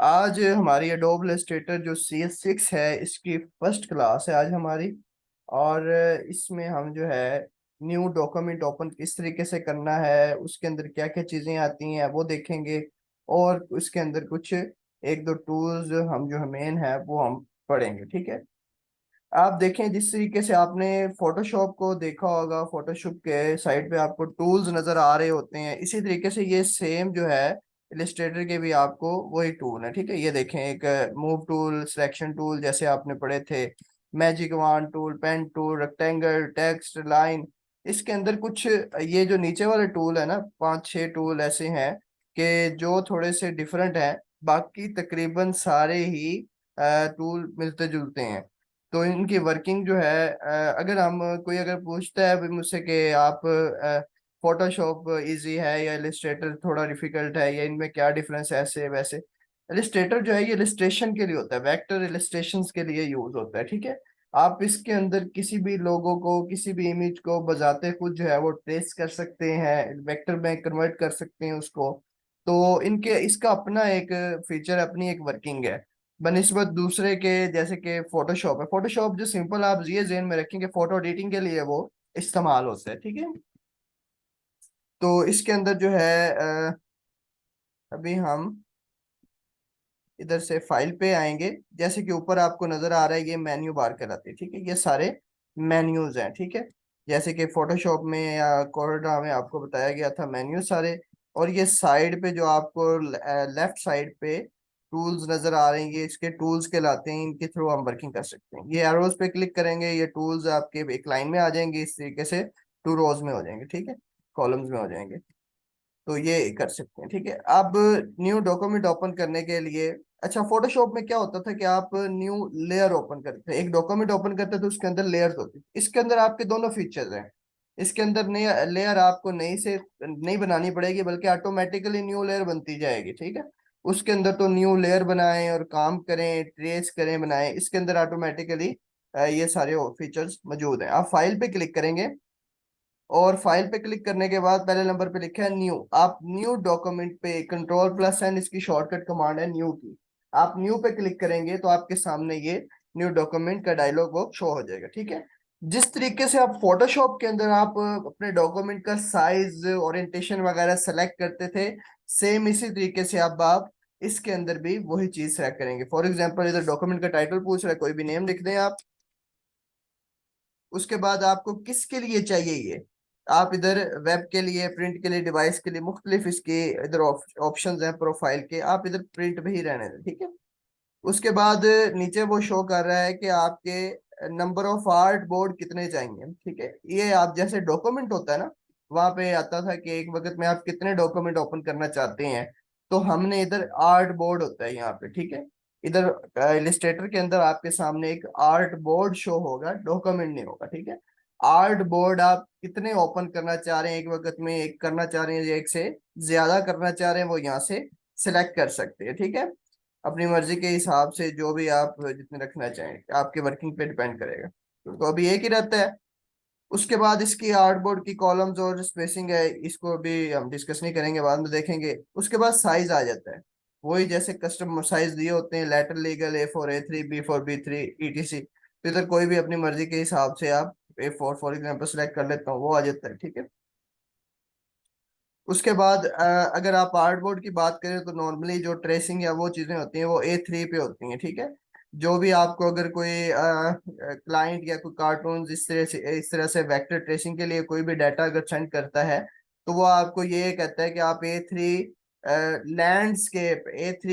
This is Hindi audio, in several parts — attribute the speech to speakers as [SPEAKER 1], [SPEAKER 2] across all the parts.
[SPEAKER 1] आज हमारी एडोब इलस्ट्रेटर जो CS6 है इसकी फर्स्ट क्लास है आज हमारी। और इसमें हम जो है न्यू डॉक्यूमेंट ओपन किस तरीके से करना है, उसके अंदर क्या क्या चीज़ें आती हैं वो देखेंगे। और उसके अंदर कुछ एक दो टूल्स हम जो मेन है वो हम पढ़ेंगे, ठीक है। आप देखें जिस तरीके से आपने फोटोशॉप को देखा होगा, फोटोशॉप के साइड पे आपको टूल्स नजर आ रहे होते हैं, इसी तरीके से ये सेम जो है इलिस्ट्रेटर के भी आपको वही टूल है, ठीक है। ये देखें, एक मूव टूल, सिलेक्शन टूल जैसे आपने पढ़े थे, magic wand tool, pen tool, rectangle, text, line. इसके अंदर कुछ ये जो नीचे वाले टूल है ना, पांच छह टूल ऐसे हैं कि जो थोड़े से डिफरेंट हैं। बाकी तकरीबन सारे ही टूल मिलते जुलते हैं। तो इनकी वर्किंग जो है, अगर हम कोई अगर पूछता है अभी मुझसे कि आप फोटोशॉप इजी है या इलिस्ट्रेटर थोड़ा डिफिकल्ट है या इनमें क्या डिफरेंस है ऐसे वैसे। इलिस्ट्रेटर जो है ये इलिस्ट्रेशन के लिए होता है, वेक्टर इलिस्ट्रेशंस के लिए यूज होता है, ठीक है। आप इसके अंदर किसी भी लोगो को, किसी भी इमेज को बजाते खुद जो है वो ट्रेस कर सकते हैं, वेक्टर में कन्वर्ट कर सकते हैं उसको। तो इनके इसका अपना एक फीचर, अपनी एक वर्किंग है बनिस्बत दूसरे के। जैसे कि फोटोशॉप है, फोटोशॉप जो सिंपल, आप ये जेन में रखेंगे फोटो एडिटिंग के लिए वो इस्तेमाल होता है, ठीक है। तो इसके अंदर जो है अभी हम इधर से फाइल पे आएंगे। जैसे कि ऊपर आपको नजर आ रहा है ये मेन्यू बार कहलाते हैं, ठीक है। ये सारे मेन्यूज हैं, ठीक है। जैसे कि फोटोशॉप में या कोरोडा में आपको बताया गया था मेन्यू सारे। और ये साइड पे जो आपको लेफ्ट साइड पे टूल्स नजर आ रहे हैं, ये इसके टूल्स कहलाते हैं, इनके थ्रू हम वर्किंग कर सकते हैं। ये एरोज पे क्लिक करेंगे, ये टूल्स आपके एक लाइन में आ जाएंगे, इस तरीके से टू रोज में हो जाएंगे, ठीक है, कॉलम्स में हो जाएंगे। तो ये कर सकते हैं, ठीक है। अब न्यू डॉक्यूमेंट ओपन करने के लिए, अच्छा, फोटोशॉप में क्या होता था कि आप न्यू लेयर ओपन करते थे, एक डॉक्यूमेंट ओपन करते थे तो उसके अंदर लेयर्स होती थी। इसके अंदर आपके दोनों फीचर्स हैं। इसके अंदर नई लेयर आपको नई से नहीं बनानी पड़ेगी, बल्कि ऑटोमेटिकली न्यू लेयर बनती जाएगी, ठीक है। उसके अंदर तो न्यू लेयर बनाएं और काम करें, ट्रेस करें, बनाएं, इसके अंदर ऑटोमेटिकली ये सारे फीचर्स मौजूद हैं। आप फाइल पे क्लिक करेंगे और फाइल पे क्लिक करने के बाद पहले नंबर पे लिखा है न्यू। आप न्यू डॉक्यूमेंट पे कंट्रोल+N, इसकी शॉर्टकट कमांड है न्यू की। आप न्यू पे क्लिक करेंगे तो आपके सामने ये न्यू डॉक्यूमेंट का डायलॉग बॉक्स शो हो जाएगा, ठीक है। जिस तरीके से आप फोटोशॉप के अंदर आप अपने डॉक्यूमेंट का साइज, ओरिएंटेशन वगैरह सेलेक्ट करते थे, सेम इसी तरीके से अब आप इसके अंदर भी वही चीज सेलेक्ट करेंगे। फॉर एग्जाम्पल इधर डॉक्यूमेंट का टाइटल पूछ रहा है, कोई भी नेम लिख दें आप। उसके बाद आपको किसके लिए चाहिए ये, आप इधर वेब के लिए, प्रिंट के लिए, डिवाइस के लिए, मुख्तलिफ इसके इधर ऑप्शंस हैं प्रोफाइल के, आप इधर प्रिंट पे ही रहने दें, ठीक है। उसके बाद नीचे वो शो कर रहा है कि आपके नंबर ऑफ आर्ट बोर्ड कितने चाहिए, ठीक है। ये आप जैसे डॉक्यूमेंट होता है ना, वहां पे आता था कि एक वक्त में आप कितने डॉक्यूमेंट ओपन करना चाहते हैं। तो हमने इधर आर्ट बोर्ड होता है यहाँ पे, ठीक है। इधर इलिस्ट्रेटर के अंदर आपके सामने एक आर्ट बोर्ड शो होगा, डॉक्यूमेंट नहीं होगा, ठीक है। आर्ट बोर्ड आप कितने ओपन करना चाह रहे हैं एक वक्त में, एक करना चाह रहे हैं या एक से ज्यादा करना चाह रहे हैं, वो यहाँ से सिलेक्ट कर सकते हैं, ठीक है। अपनी मर्जी के हिसाब से जो भी आप जितने रखना चाहें, आपके वर्किंग पे डिपेंड करेगा। तो अभी एक ही रहता है। उसके बाद इसकी आर्टबोर्ड की कॉलम्स और स्पेसिंग है, इसको भी हम डिस्कस नहीं करेंगे, बाद में देखेंगे। उसके बाद साइज आ जाता है, वही जैसे कस्टम साइज दिए होते हैं, letter legal, A4 A3, B4 B3 ETC। तो इधर कोई भी अपनी मर्जी के हिसाब से आप A4 फॉर एग्जाम्पल सेलेक्ट कर लेता हूँ, वो आ जाता है, ठीक है। उसके बाद अगर आप आर्टबोर्ड की बात करें तो नॉर्मली जो ट्रेसिंग या वो चीजें होती हैं वो A3 पे होती हैं, ठीक है। जो भी आपको अगर कोई क्लाइंट या कोई कार्टून इस तरह से वेक्टर ट्रेसिंग के लिए कोई भी डाटा अगर सेंड करता है, तो वो आपको ये कहता है कि आप A3 लैंडस्केप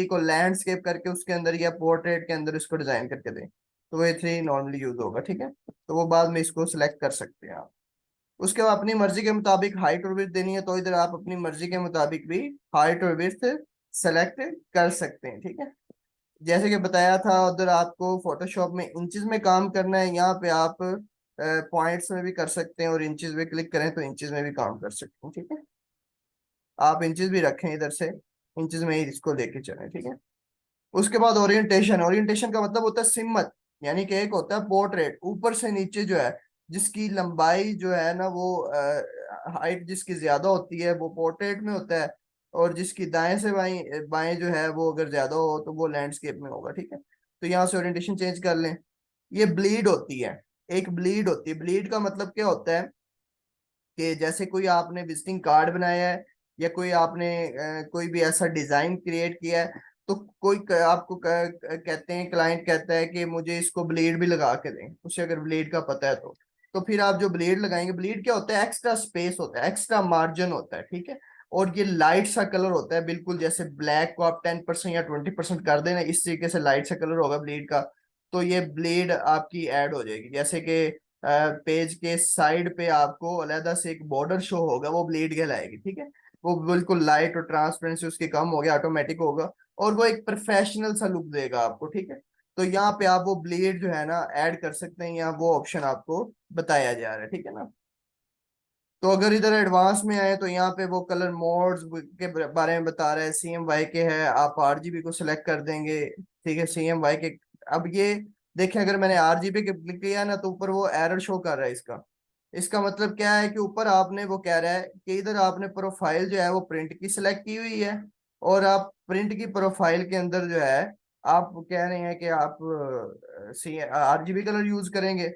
[SPEAKER 1] को लैंडस्केप करके उसके अंदर या पोर्ट्रेट के अंदर इसको डिजाइन करके दें, तो वो A3 नॉर्मली यूज होगा, ठीक है। तो वो बाद में इसको सिलेक्ट कर सकते हैं आप। उसके बाद अपनी मर्जी के मुताबिक हाइट और विड्थ देनी है, तो इधर आप अपनी मर्जी के मुताबिक भी हाइट और विड्थ सेलेक्ट कर सकते हैं, ठीक है। जैसे कि बताया था उधर आपको फोटोशॉप में इंचेस में काम करना है, यहाँ पे आप पॉइंट्स में भी कर सकते हैं, और इंचेस में क्लिक करें तो इंचेस में भी काम कर सकते हैं, ठीक है। आप इंचेस भी रखें इधर से, इंचेस में ही इसको लेके चलें, ठीक है। उसके बाद ओरिएंटेशन, ओरिएंटेशन का मतलब होता है सिमत। यानी कि एक होता है पोर्ट्रेट, ऊपर से नीचे जो है, जिसकी लंबाई जो है ना वो हाइट जिसकी ज्यादा होती है वो पोर्ट्रेट में होता है। और जिसकी दाएं से बाएं बाएं जो है वो अगर ज्यादा हो तो वो लैंडस्केप में होगा, ठीक है। तो यहाँ से ओरिएंटेशन चेंज कर लें। ये ब्लीड होती है, एक ब्लीड होती है। ब्लीड का मतलब क्या होता है कि जैसे कोई आपने विजिटिंग कार्ड बनाया है या कोई आपने कोई भी ऐसा डिजाइन क्रिएट किया है, तो कोई आपको कहते हैं, क्लाइंट कहता है कि मुझे इसको ब्लेड भी लगा के दें, उसे अगर ब्लेड का पता है तो फिर आप जो ब्लेड लगाएंगे, ब्लेड क्या होता है, एक्स्ट्रा स्पेस होता है, एक्स्ट्रा मार्जिन होता है, ठीक है। और ये लाइट सा कलर होता है, बिल्कुल जैसे ब्लैक को आप 10% या 20% कर देना, इस तरीके से लाइट सा कलर होगा ब्लेड का। तो ये ब्लेड आपकी ऐड हो जाएगी, जैसे कि पेज के साइड पे आपको अलहदा से एक बॉर्डर शो होगा, वो ब्लेड कहलाएगी, ठीक है। वो बिल्कुल लाइट और ट्रांसपेरेंसी उसकी कम हो गया, ऑटोमेटिक होगा, और वो एक प्रोफेशनल सा लुक देगा आपको, ठीक है। तो यहाँ पे आप वो ब्लेड जो है ना ऐड कर सकते हैं, यहाँ वो ऑप्शन आपको बताया जा रहा है, ठीक है ना। तो अगर इधर एडवांस में आए तो यहाँ पे वो कलर मोड्स के बारे में बता रहा है। CMYK के है, आप RGB को सिलेक्ट कर देंगे, ठीक है, CMYK। अब ये देखें, अगर मैंने RGB के क्लिक किया ना तो ऊपर वो एरर शो कर रहा है। इसका इसका मतलब क्या है कि ऊपर आपने वो कह रहा है कि इधर आपने प्रोफाइल जो है वो प्रिंट की सिलेक्ट की हुई है, और आप प्रिंट की प्रोफाइल के अंदर जो है आप कह रहे हैं कि आप RGB कलर यूज करेंगे।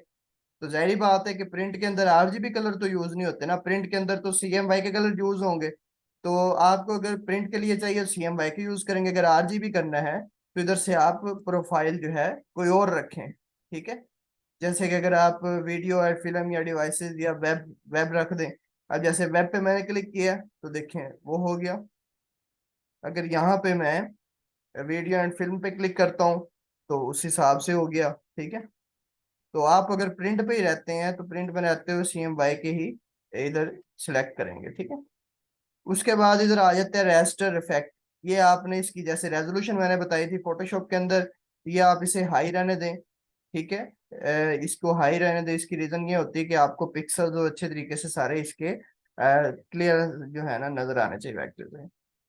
[SPEAKER 1] तो जाहिर बात है कि प्रिंट के अंदर RGB कलर तो यूज नहीं होते ना, प्रिंट के अंदर तो CMYK के कलर यूज होंगे। तो आपको अगर प्रिंट के लिए चाहिए तो CMYK यूज करेंगे, अगर RGB करना है तो इधर से आप प्रोफाइल जो है कोई और रखें, ठीक है। जैसे कि अगर आप वीडियो या फिल्म या डिवाइसेस या वेब वेब रख दें। अब जैसे वेब पे मैंने क्लिक किया तो देखें वो हो गया। अगर यहाँ पे मैं वीडियो एंड फिल्म पे क्लिक करता हूँ तो उस हिसाब से हो गया, ठीक है। तो आप अगर प्रिंट पे ही रहते हैं तो प्रिंट में रहते हुए CMYK के ही इधर सिलेक्ट करेंगे, ठीक है। उसके बाद इधर आ जाते हैं रेस्टर इफेक्ट। ये आपने इसकी जैसे रेजोल्यूशन मैंने बताई थी फोटोशॉप के अंदर, ये आप इसे हाई रहने दें, ठीक है। इसको हाई रहने दें, इसकी रीजन ये होती है कि आपको पिक्सल जो अच्छे तरीके से सारे इसके क्लियर जो है ना नजर आने चाहिए वेक्टर में।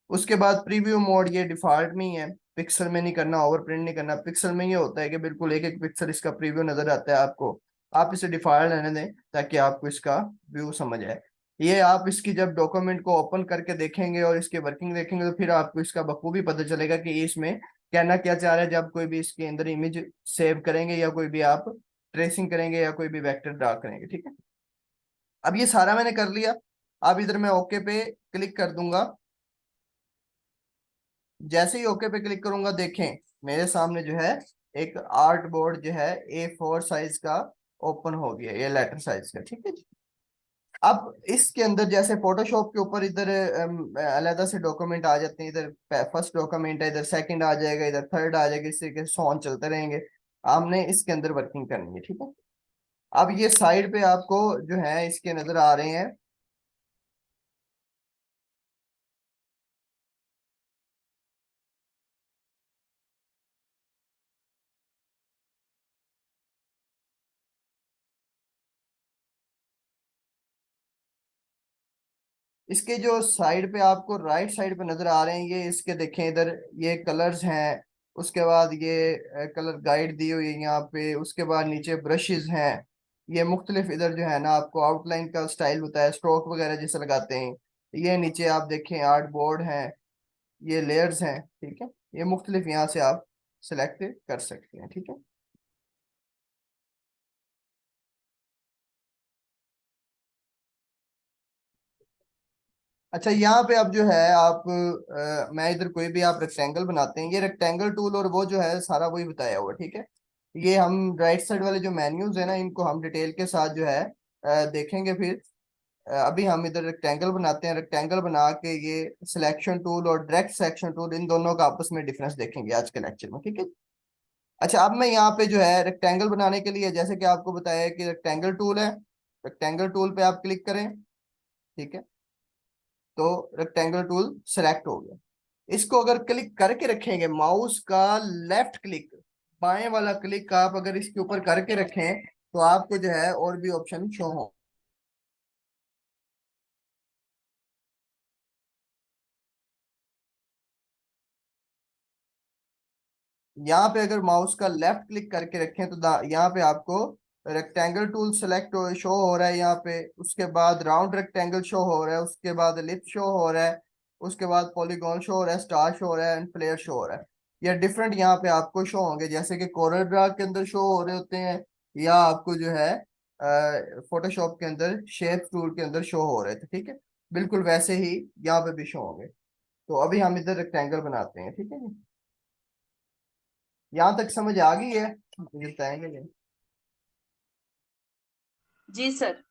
[SPEAKER 1] उसके बाद प्रीव्यू मोड, ये डिफॉल्ट में ही है, पिक्सल में नहीं करना, ओवर प्रिंट नहीं करना। पिक्सल में ये होता है कि बिल्कुल एक एक पिक्सल इसका प्रीव्यू नजर आता है आपको। आप इसे डिफॉल्ट रहने दें ताकि आपको इसका व्यू समझ आए। ये आप इसकी जब डॉक्यूमेंट को ओपन करके देखेंगे और इसके वर्किंग देखेंगे तो फिर आपको इसका बखूबी पता चलेगा कि इसमें कहना क्या चाह रहा है, जब कोई भी इसके अंदर इमेज सेव करेंगे या कोई भी आप ट्रेसिंग करेंगे या कोई भी वेक्टर ड्रा करेंगे, ठीक है। अब ये सारा मैंने कर लिया। अब इधर मैं ओके पे क्लिक कर दूंगा। जैसे ही ओके पे क्लिक करूंगा देखें मेरे सामने जो है एक आर्ट बोर्ड जो है A4 साइज का ओपन हो गया, ये लेटर साइज का, ठीक है जी। अब इसके अंदर जैसे फोटोशॉप के ऊपर इधर अलग से डॉक्यूमेंट आ जाते हैं, इधर फर्स्ट डॉक्यूमेंट है, इधर सेकंड आ जाएगा, इधर थर्ड आ जाएगा, इस तरीके से ऑन चलते रहेंगे। हमने इसके अंदर वर्किंग करनी है, ठीक है। अब ये साइड पे आपको जो है इसके नजर आ रहे हैं। इसके जो साइड पे आपको राइट साइड पे नजर आ रहे हैं, ये इसके देखें इधर, ये कलर्स हैं। उसके बाद ये कलर गाइड दी हुई है यहाँ पे। उसके बाद नीचे ब्रशेस हैं। ये मुख्तलिफ इधर जो है ना आपको आउटलाइन का स्टाइल बताया, स्ट्रोक वगैरह जैसे लगाते हैं। ये नीचे आप देखें आर्ट बोर्ड है, ये लेयर्स हैं, ठीक है। ये मुख्तलिफ यहाँ से आप सिलेक्ट कर सकते हैं, ठीक है। अच्छा, यहाँ पे अब जो है आप मैं इधर कोई भी आप रेक्टेंगल बनाते हैं, ये रेक्टेंगल टूल और वो जो है सारा वही बताया हुआ, ठीक है। ये हम राइट साइड वाले जो मेन्यूज है ना इनको हम डिटेल के साथ जो है देखेंगे फिर। अभी हम इधर रेक्टेंगल बनाते हैं, रेक्टेंगल बना के ये सिलेक्शन टूल और डायरेक्ट सिलेक्शन टूल इन दोनों का आपस में डिफरेंस देखेंगे आज के लेक्चर में, ठीक है। अच्छा, अब मैं यहाँ पे जो है रेक्टेंगल बनाने के लिए जैसे कि आपको बताया है कि रेक्टेंगल टूल है, रेक्टेंगल टूल पे आप क्लिक करें, ठीक है। तो रेक्टेंगल टूल सेलेक्ट हो गया। इसको अगर क्लिक करके रखेंगे, माउस का लेफ्ट क्लिक, बाएं वाला क्लिक आप अगर इसके ऊपर करके रखें तो आपको जो है और भी ऑप्शन शो हो। यहाँ पे अगर माउस का लेफ्ट क्लिक करके रखें तो यहाँ पे आपको रेक्टेंगल टूल सेलेक्ट शो हो रहा है यहाँ पे। उसके बाद राउंड रेक्टेंगल शो हो रहा है, उसके बाद लिप शो हो रहा है। उसके बाद पॉलीगॉन शो हो रहा है, स्टार शो हो रहा है एंड फ्लेयर शो हो रहा है। या डिफरेंट यहाँ पे आपको शो होंगे, जैसे कि कोरल ड्रा के अंदर शो हो रहे होते हैं, या आपको जो है फोटोशॉप के अंदर शेप टूल के अंदर शो हो रहे थे, ठीक है। बिल्कुल वैसे ही यहाँ पे भी शो होंगे। तो अभी हम इधर रेक्टेंगल बनाते हैं, ठीक है जी। यहाँ तक समझ आ गई है? मुझे बताएंगे नहीं।
[SPEAKER 2] जी सर।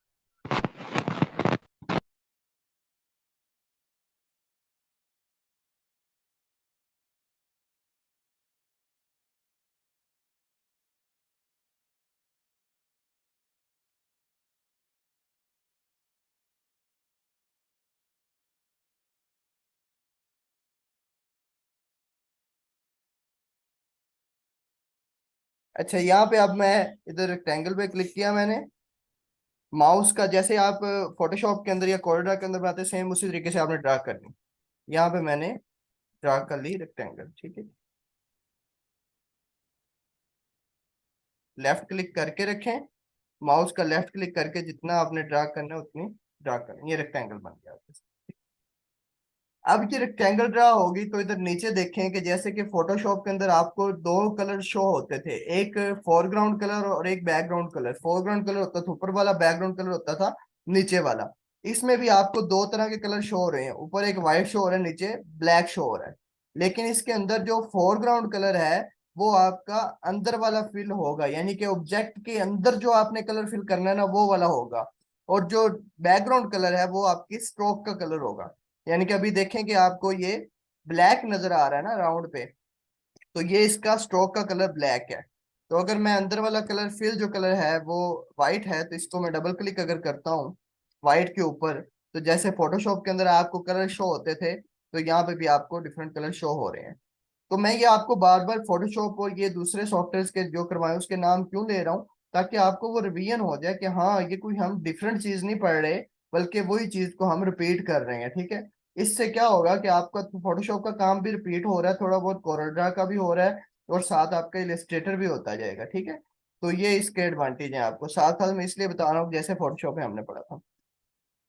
[SPEAKER 1] अच्छा, यहाँ पे अब मैं इधर रेक्टेंगल पे क्लिक किया मैंने। माउस का जैसे आप फोटोशॉप के अंदर या कोरोड्रा के अंदर बनाते हैं, सेम उसी तरीके से आपने ड्रा करनी। यहाँ पे मैंने ड्रा कर ली रेक्टेंगल, ठीक है। लेफ्ट क्लिक करके रखें, माउस का लेफ्ट क्लिक करके जितना आपने ड्रा करना है उतनी ड्रा करना, ये रेक्टेंगल बन गया आपके। अब ये रेक्टेंगल ड्रा होगी तो इधर नीचे देखें कि जैसे कि फोटोशॉप के अंदर आपको दो कलर शो होते थे, एक फोरग्राउंड कलर और एक बैकग्राउंड कलर। फोरग्राउंड कलर होता था ऊपर वाला, बैकग्राउंड कलर होता था नीचे वाला। इसमें भी आपको दो तरह के कलर शो हो रहे हैं, ऊपर एक व्हाइट शो हो रहा है, नीचे ब्लैक शो हो रहा है। लेकिन इसके अंदर जो फोरग्राउंड कलर है वो आपका अंदर वाला फिल होगा, यानी कि ऑब्जेक्ट के अंदर जो आपने कलर फिल करना है ना वो वाला होगा। और जो बैकग्राउंड कलर है वो आपकी स्ट्रोक का कलर होगा। यानी कि अभी देखें कि आपको ये ब्लैक नजर आ रहा है ना राउंड पे, तो ये इसका स्ट्रोक का कलर ब्लैक है। तो अगर मैं अंदर वाला कलर फिल जो कलर है वो वाइट है, तो इसको मैं डबल क्लिक अगर करता हूँ वाइट के ऊपर, तो जैसे फोटोशॉप के अंदर आपको कलर शो होते थे, तो यहाँ पे भी आपको डिफरेंट कलर शो हो रहे हैं। तो मैं ये आपको बार बार फोटोशॉप और ये दूसरे सॉफ्टवेयर के जो करवाए उसके नाम क्यों ले रहा हूँ, ताकि आपको वो रिवीजन हो जाए कि हाँ ये कोई हम डिफरेंट चीज नहीं पढ़ रहे, बल्कि वही चीज को हम रिपीट कर रहे हैं, ठीक है। इससे क्या होगा कि आपका फोटोशॉप का काम भी रिपीट हो रहा है, थोड़ा बहुत कोरोड्रा का भी हो रहा है, और साथ आपका इलस्ट्रेटर भी होता जाएगा, ठीक है। तो ये इसके एडवांटेज है आपको, साथ साथ मैं इसलिए बता रहा हूँ जैसे फोटोशॉप में हमने पढ़ा था।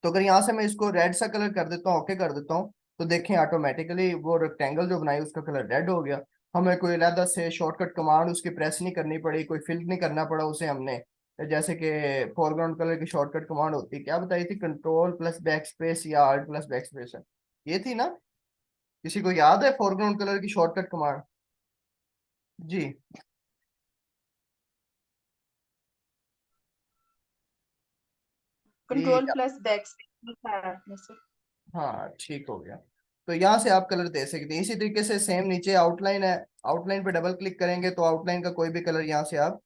[SPEAKER 1] तो अगर यहाँ से मैं इसको रेड सा कलर कर देता हूँ, ओके कर देता हूँ, तो देखें ऑटोमेटिकली वो रेक्टेंगल जो बनाई उसका कलर रेड हो गया। हमें कोई अलग से शॉर्टकट कमांड उसकी प्रेस नहीं करनी पड़ी, कोई फिल नहीं करना पड़ा उसे हमने। जैसे कि फोरग्राउंड कलर की शॉर्टकट कमांड होती, क्या बताई थी, कंट्रोल प्लस बैक स्पेस या आल्ट प्लस बैक स्पेस है, ये थी ना? किसी को याद है फोरग्राउंड कलर की शॉर्टकट कमांड? जी। ये
[SPEAKER 2] कंट्रोल प्लस बैक आपने सर।
[SPEAKER 1] हाँ ठीक हो गया। तो यहाँ से आप कलर दे सकते हैं इसी तरीके से। सेम नीचे आउटलाइन है, आउटलाइन पे डबल क्लिक करेंगे तो आउटलाइन का कोई भी कलर यहाँ से आप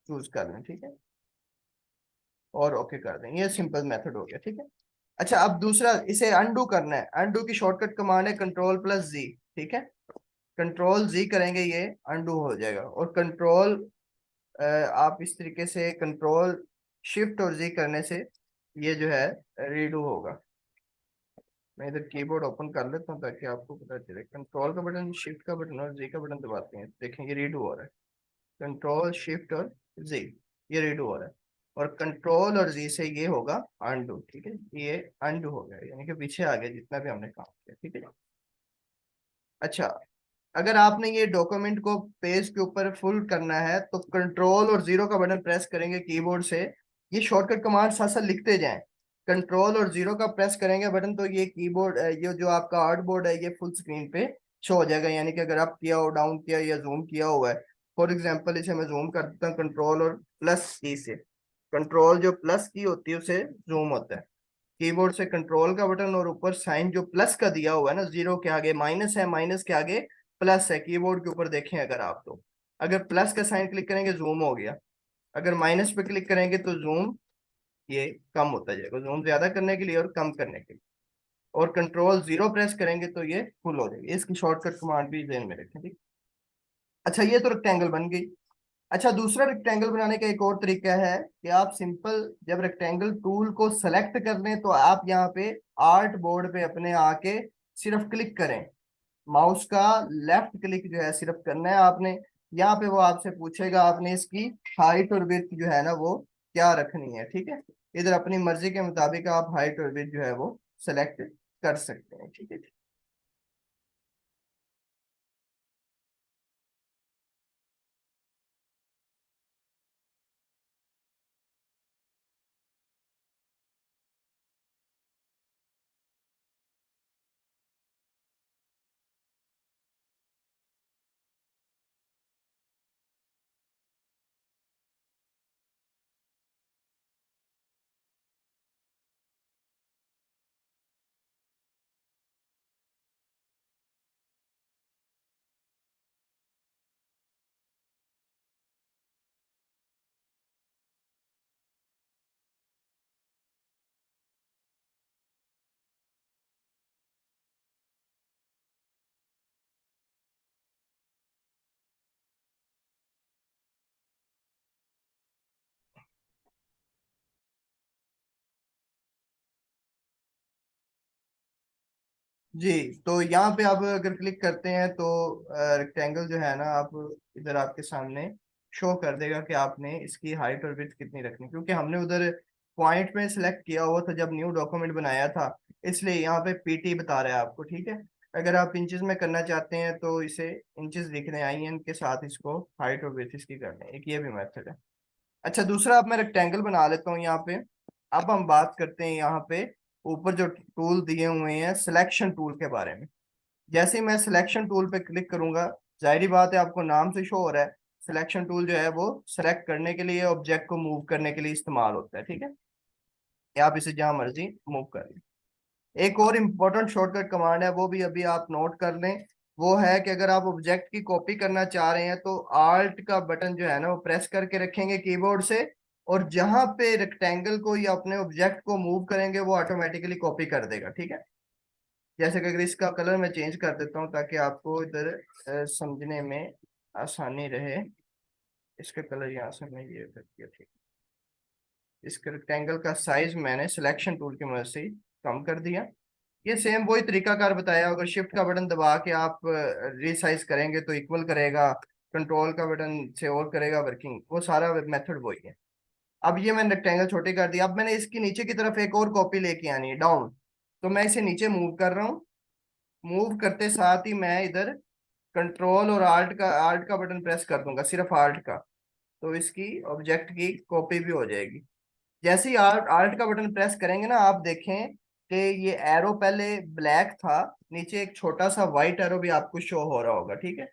[SPEAKER 1] चूज कर लें, ठीक है। और ओके कर दें, ये सिंपल मेथड हो गया, ठीक है। अच्छा, अब दूसरा इसे अनडू करना है। अनडू की शॉर्टकट कमांड है कंट्रोल प्लस जी, ठीक है। कंट्रोल जी करेंगे ये अनडू हो जाएगा। और कंट्रोल आप इस तरीके से कंट्रोल शिफ्ट और जी करने से ये जो है रीडू होगा। मैं इधर कीबोर्ड ओपन कर लेता हूँ ताकि आपको पता चले। कंट्रोल का बटन, शिफ्ट का बटन और जी का बटन दबाते हैं, देखें ये रीड हो रहा है। कंट्रोल शिफ्ट और जी, ये रीड हो रहा है। और कंट्रोल और जी से ये होगा अनडू, ठीक है। ये अनडू हो गया, यानी कि पीछे आ गया जितना भी हमने काम किया, ठीक है। अच्छा, अगर आपने ये डॉक्यूमेंट को पेज के ऊपर फुल करना है तो कंट्रोल और जीरो का बटन प्रेस करेंगे कीबोर्ड से। ये शॉर्टकट कमांड साथ साथ लिखते जाएं। कंट्रोल और जीरो का प्रेस करेंगे बटन तो ये कीबोर्ड, ये जो आपका आर्ट बोर्ड है ये फुल स्क्रीन पे शो हो जाएगा। यानी कि अगर आप किया हो, डाउन किया या जूम किया हुआ है, फॉर एग्जाम्पल इसे मैं जूम कर देता हूँ कंट्रोल और प्लस की से। कंट्रोल जो प्लस की होती है उसे जूम होता है। कीबोर्ड से कंट्रोल का बटन और ऊपर साइन जो प्लस का दिया हुआ है ना, जीरो के आगे माइनस है, माइनस के आगे प्लस है, कीबोर्ड के ऊपर देखें अगर आप, तो अगर प्लस का साइन क्लिक करेंगे जूम हो गया, अगर माइनस पे क्लिक करेंगे तो जूम ये कम होता जाएगा, जूम ज्यादा करने के लिए और कम करने के लिए। और कंट्रोल जीरो प्रेस करेंगे तो ये फुल हो जाएगी। इसकी शॉर्टकट कमांड भी ध्यान में रखें, ठीक। अच्छा, ये तो रेक्टेंगल बन गई। अच्छा, दूसरा रेक्टेंगल बनाने का एक और तरीका है कि आप सिंपल जब रेक्टेंगल टूल को सेलेक्ट कर लें तो आप यहाँ पे आर्ट बोर्ड पे अपने आके सिर्फ क्लिक करें। माउस का लेफ्ट क्लिक जो है सिर्फ करना है आपने। यहाँ पे वो आपसे पूछेगा आपने इसकी हाइट और विड्थ जो है ना वो क्या रखनी है, ठीक है। इधर अपनी मर्जी के मुताबिक आप हाइट और विड्थ जो है वो सेलेक्ट कर सकते हैं, ठीक है। जी, तो यहाँ पे आप अगर क्लिक करते हैं तो रेक्टेंगल जो है ना, आप इधर आपके सामने शो कर देगा कि आपने इसकी हाइट और विड्थ कितनी रखनी, क्योंकि हमने उधर पॉइंट में सिलेक्ट किया हुआ था जब न्यू डॉक्यूमेंट बनाया था, इसलिए यहाँ पे पीटी बता रहा है आपको। ठीक है, अगर आप इंचेस में करना चाहते हैं तो इसे इंचेस लिखने IN के साथ इसको हाइट और विड्थ इसकी करनी है, एक ये भी मेथड है। अच्छा, दूसरा अब मैं रेक्टेंगल बना लेता हूँ यहाँ पे। अब हम बात करते हैं यहाँ पे ऊपर जो टूल दिए हुए हैं सिलेक्शन टूल के बारे में। जैसे ही मैं सिलेक्शन टूल पे क्लिक करूंगा, जाहिर बात है आपको नाम से शो हो रहा है, सिलेक्शन टूल जो है वो सिलेक्ट करने के लिए, ऑब्जेक्ट को मूव करने के लिए इस्तेमाल होता है। ठीक है, या आप इसे जहां मर्जी मूव कर लें। एक और इम्पोर्टेंट शॉर्टकट कमांड है, वो भी अभी आप नोट कर लें। वो है कि अगर आप ऑब्जेक्ट की कॉपी करना चाह रहे हैं तो आल्ट का बटन जो है ना वो प्रेस करके रखेंगे कीबोर्ड से, और जहां पे रेक्टेंगल को या अपने ऑब्जेक्ट को मूव करेंगे वो ऑटोमेटिकली कॉपी कर देगा। ठीक है, जैसे कि अगर इसका कलर मैं चेंज कर देता हूँ ताकि आपको इधर समझने में आसानी रहे। इसका कलर यहाँ से मैं ये कर दिया। ठीक, इसके रेक्टेंगल का साइज मैंने सिलेक्शन टूल की मदद से ही कम कर दिया। ये सेम वही तरीकाकार बताया, अगर शिफ्ट का बटन दबा के आप रिसाइज करेंगे तो इक्वल करेगा, कंट्रोल का बटन से और करेगा वर्किंग, वो सारा मेथड वही है। अब ये मैंने रेक्टेंगल छोटे कर दिया, अब मैंने इसकी नीचे की तरफ एक और कॉपी लेके आनी है डाउन, तो मैं इसे नीचे मूव कर रहा हूँ। मूव करते साथ ही मैं इधर कंट्रोल और आल्ट का बटन प्रेस कर दूंगा, सिर्फ आल्ट का, तो इसकी ऑब्जेक्ट की कॉपी भी हो जाएगी। जैसे ही आल्ट आल्ट का बटन प्रेस करेंगे ना, आप देखें कि ये एरो पहले ब्लैक था, नीचे एक छोटा सा व्हाइट एरो भी आपको शो हो रहा होगा। ठीक है,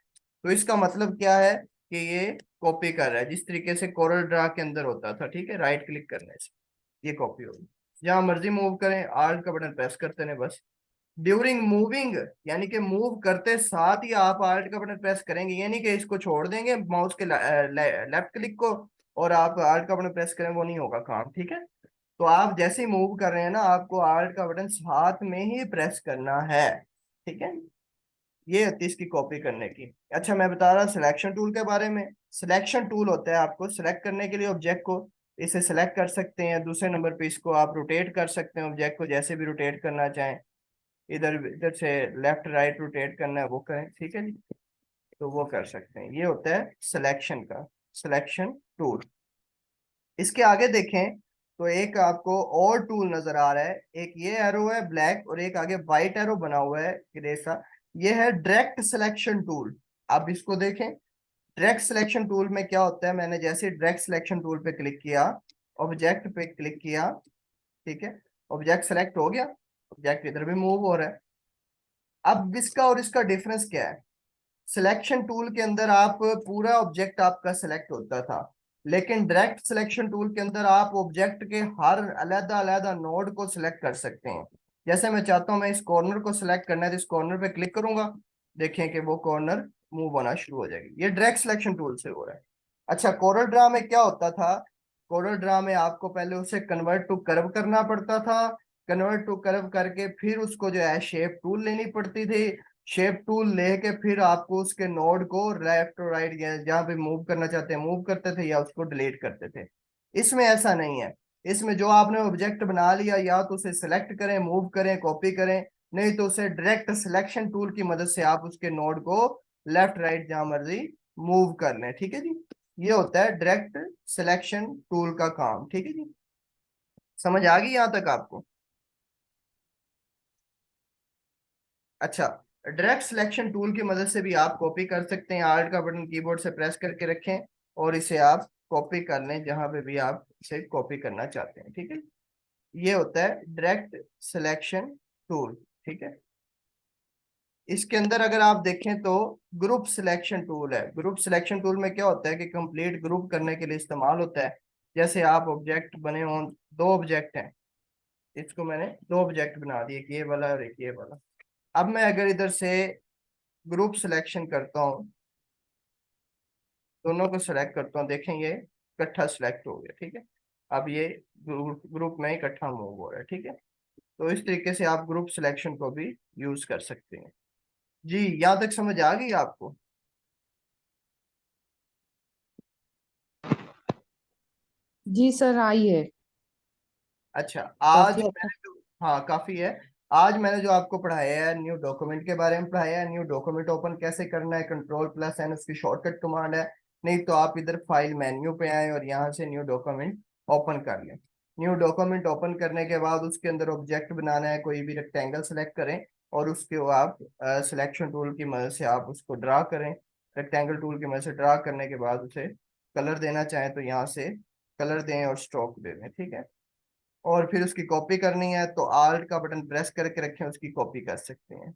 [SPEAKER 1] तो इसका मतलब क्या है कि ये कॉपी कर रहा है, जिस तरीके से कोरल ड्रा के अंदर होता था। ठीक है, राइट क्लिक करने से ये कॉपी होगी। जहां मर्जी मूव करें, आल्ट का बटन प्रेस करते हैं बस। ड्यूरिंग मूविंग, यानी कि मूव करते साथ ही आप आल्ट का बटन प्रेस करेंगे, यानी कि इसको छोड़ देंगे माउस के लेफ्ट क्लिक को और आप आल्ट का बटन प्रेस करें, वो नहीं होगा काम। ठीक है, तो आप जैसे ही मूव कर रहे हैं ना, आपको आल्ट का बटन साथ में ही प्रेस करना है। ठीक है, ये होती है इसकी कॉपी करने की। अच्छा, मैं बता रहा सिलेक्शन टूल के बारे में। सिलेक्शन टूल होता है आपको सिलेक्ट करने के लिए ऑब्जेक्ट को, इसे सिलेक्ट कर सकते हैं। दूसरे नंबर पे इसको आप रोटेट कर सकते हैं, ऑब्जेक्ट को जैसे भी रोटेट करना चाहें, इधर इधर से लेफ्ट राइट रोटेट करना है वो करें। ठीक है जी, तो वो कर सकते हैं। ये होता है सिलेक्शन का सिलेक्शन टूल। इसके आगे देखें तो एक आपको और टूल नजर आ रहा है, एक ये एरो है ब्लैक और एक आगे व्हाइट एरो बना हुआ है ग्रे सा, ये है डायरेक्ट सिलेक्शन टूल। आप इसको देखें, डायरेक्ट सिलेक्शन टूल में क्या होता है, मैंने जैसे डायरेक्ट सिलेक्शन टूल पे क्लिक किया, ऑब्जेक्ट पे क्लिक किया, ठीक है, ऑब्जेक्ट सेलेक्ट हो गया, ऑब्जेक्ट इधर भी मूव हो रहा है। अब इसका और इसका डिफरेंस क्या है? सिलेक्शन टूल के अंदर आप पूरा ऑब्जेक्ट आपका सिलेक्ट होता था, लेकिन डायरेक्ट सिलेक्शन टूल के अंदर आप ऑब्जेक्ट के हर अलग अलग नोड को सिलेक्ट कर सकते हैं। जैसे मैं चाहता हूं मैं इस कॉर्नर को सिलेक्ट करना है तो इस कॉर्नर पे क्लिक करूंगा, देखें कि वो कॉर्नर मूव होना शुरू हो जाएगी। ये डायरेक्ट सिलेक्शन टूल से हो रहा है। अच्छा, कोरल ड्रा में क्या होता था? कोरल ड्रा में आपको पहले उसे कन्वर्ट टू कर्व करना पड़ता था, कन्वर्ट टू कर्व करके फिर उसको जो है शेप टूल लेनी पड़ती थी, शेप टूल लेके फिर आपको उसके नोड को लेफ्ट और राइट जहाँ पे मूव करना चाहते हैं मूव करते थे या उसको डिलीट करते थे। इसमें ऐसा नहीं है, इसमें जो आपने ऑब्जेक्ट बना लिया या तो उसे सिलेक्ट करें, मूव करें, कॉपी करें, नहीं तो उसे डायरेक्ट सिलेक्शन टूल की मदद से आप उसके नोड को लेफ्ट राइट जहां मर्जी मूव कर लें। ठीक है जी, ये होता है डायरेक्ट सिलेक्शन टूल का काम। ठीक है जी, समझ आ गई यहां तक आपको? अच्छा, डायरेक्ट सिलेक्शन टूल की मदद से भी आप कॉपी कर सकते हैं, आल्ट का बटन कीबोर्ड से प्रेस करके रखें और इसे आप कॉपी कर लें जहां पे भी आप इसे कॉपी करना चाहते हैं। ठीक है, ये होता है डायरेक्ट सिलेक्शन टूल। ठीक है, इसके अंदर अगर आप देखें तो ग्रुप सिलेक्शन टूल है। ग्रुप सिलेक्शन टूल में क्या होता है कि कंप्लीट ग्रुप करने के लिए इस्तेमाल होता है। जैसे आप ऑब्जेक्ट बने हों, दो ऑब्जेक्ट हैं, इसको मैंने दो ऑब्जेक्ट बना दिए, एक ये वाला और एक ये वाला। अब मैं अगर इधर से ग्रुप सिलेक्शन करता हूँ, दोनों को सिलेक्ट करता हूँ, देखें ये इकट्ठा सिलेक्ट हो गया। ठीक है, अब ये ग्रुप में इकट्ठा मूव हो रहा है। ठीक है, तो इस तरीके से आप ग्रुप सिलेक्शन को भी यूज कर सकते हैं। जी, यहाँ तक समझ आ गई आपको?
[SPEAKER 2] जी सर, आई है।
[SPEAKER 1] अच्छा, आज
[SPEAKER 2] काफी अच्छा।
[SPEAKER 1] मैंने हाँ काफी है। आज मैंने जो आपको पढ़ाया है न्यू डॉक्यूमेंट के बारे में पढ़ाया है। न्यू डॉक्यूमेंट ओपन कैसे करना है, कंट्रोल+N उसकी शॉर्टकट कमांड है। नहीं तो आप इधर फाइल मेन्यू पे आए और यहाँ से न्यू डॉक्यूमेंट ओपन कर लें। न्यू डॉक्यूमेंट ओपन करने के बाद उसके अंदर ऑब्जेक्ट बनाना है, कोई भी रेक्टेंगल सेलेक्ट करें और उसके आप सिलेक्शन टूल की मदद से आप उसको ड्रा करें। रेक्टेंगल टूल की मदद से ड्रा करने के बाद उसे कलर देना चाहें तो यहाँ से कलर दें और स्ट्रोक दे दें, ठीक है। और फिर उसकी कॉपी करनी है तो आल्ट का बटन प्रेस करके रखें, उसकी कॉपी कर सकते हैं।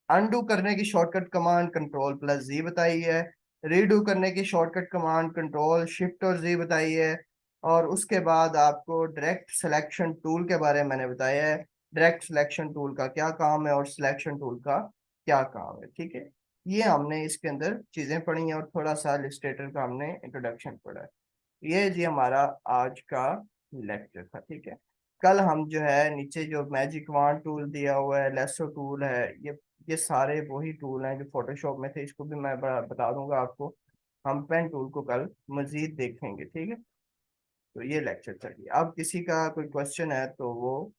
[SPEAKER 1] अनडू करने की शॉर्टकट कमांड कंट्रोल+Z बताई है। रीडू करने की शॉर्टकट कमांड कंट्रोल+Shift+Z बताई है। और उसके बाद आपको डायरेक्ट सिलेक्शन टूल के बारे में मैंने बताया है। डायरेक्ट सिलेक्शन टूल का क्या काम है और सिलेक्शन टूल का क्या काम है, ठीक है। ये हमने इसके अंदर चीजें पढ़ी हैं और थोड़ा सा इलस्ट्रेटर का हमने इंट्रोडक्शन पढ़ा है। ये जी हमारा आज का लेक्चर था, ठीक है। कल हम जो है नीचे जो मैजिक वांड टूल दिया हुआ है, लेसो टूल है, ये सारे वही टूल हैं जो फोटोशॉप में थे, इसको भी मैं बता दूंगा आपको। हम पेन टूल को कल मजीद देखेंगे, ठीक है। तो ये लेक्चर चलिए, अब किसी का कोई क्वेश्चन है तो वो